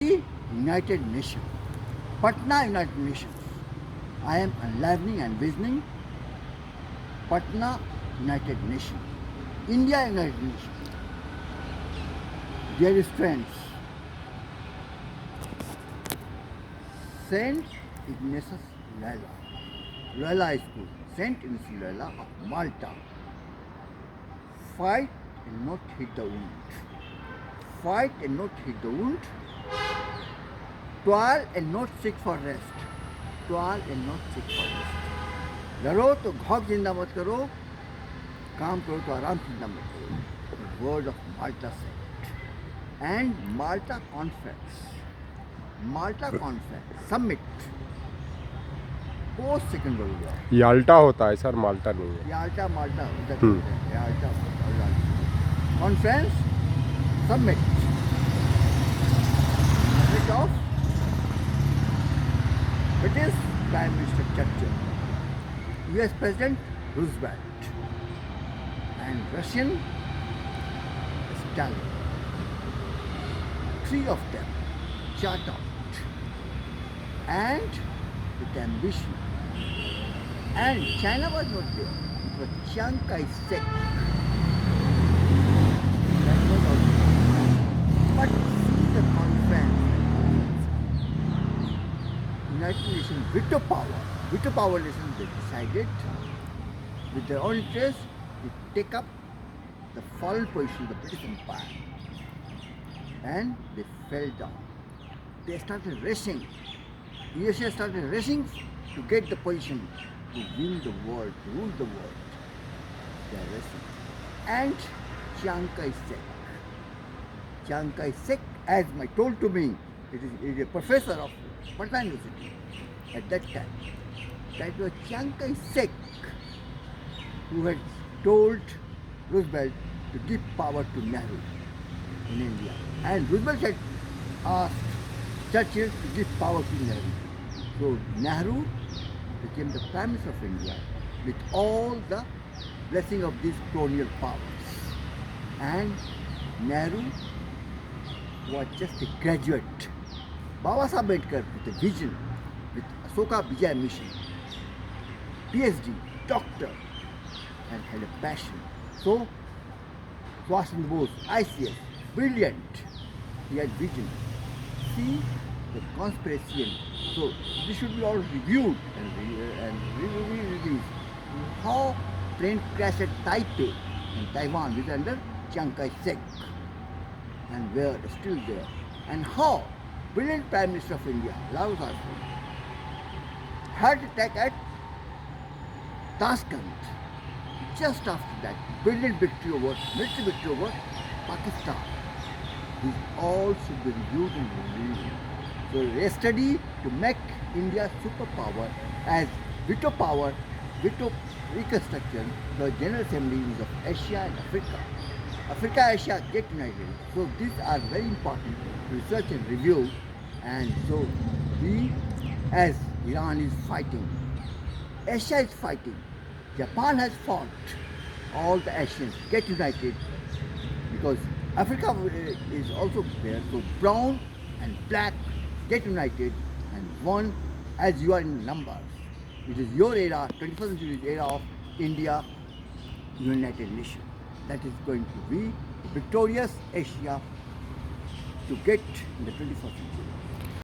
Delhi, United Nations. Patna, United Nations. I am enlivening and visioning Patna, United Nations. India, United Nations. Dearest friends, Saint Ignatius Loyola School, Saint Ignatius Loyola of Malta. Fight and not hit the wound. Fight and not hit the wound. Toil and not seek for rest. Toil and not seek for rest. लड़ो तो घौक जिंदा मत करो, काम करो तो आराम जिंदा मत करो. Word of Malta said. And Malta Conference. Malta Conference Summit. Post Second World War. Yalta होता है सर, माल्टा नहीं है. Yalta, Malta. Yalta, Malta. Conference Summit. Summit of British Prime Minister Churchill, US President Roosevelt, and Russian Stalin. Three of them chart out and with ambition. And China was not there. It was Chiang Kai-shek. That was also there. But see the conference. United Nations veto power. Veto power nations, they decided with their own interest to take up the fallen position of the British Empire. And they fell down. They started racing. USA started racing to get the position to win the world, to rule the world. They are racing. And Chiang Kai-shek. Chiang Kai-shek, as told to me, it is a professor of Patna University at that time. That was Chiang Kai-shek who had told Roosevelt to give power to Nehru in India. And Roosevelt had asked Churchill to give power to Nehru. So Nehru became the Prime Minister of India with all the blessing of these colonial powers. And Nehru was just a graduate. Baba Sahib Ambedkar with a vision, with Ashoka Vijay mission, PhD, doctor, and had a passion. So, Subhash Chandra Bose, ICS, brilliant. He had vision. See the conspiracy. So, this should be all reviewed and reviewed. How plane crashed at Taipei in Taiwan, which is under Chiang Kai-shek, and were still there. And how brilliant Prime Minister of India, Lal Sasri, had attack at Tashkent. Just after that, brilliant victory over, military victory over Pakistan. These all should be reviewed and reviewed. So a study to make India superpower as veto power, veto reconstruction, the General Assemblies of Asia and Africa. Africa, Asia get united. So these are very important to research and review. And so we, as Iran is fighting, Asia is fighting, Japan has fought, all the Asians get united because Africa is also there. So brown and black get united and one as you are in numbers. It is your era, 21st century era of India, United Nations. That is going to be victorious Asia to get in the 21st century.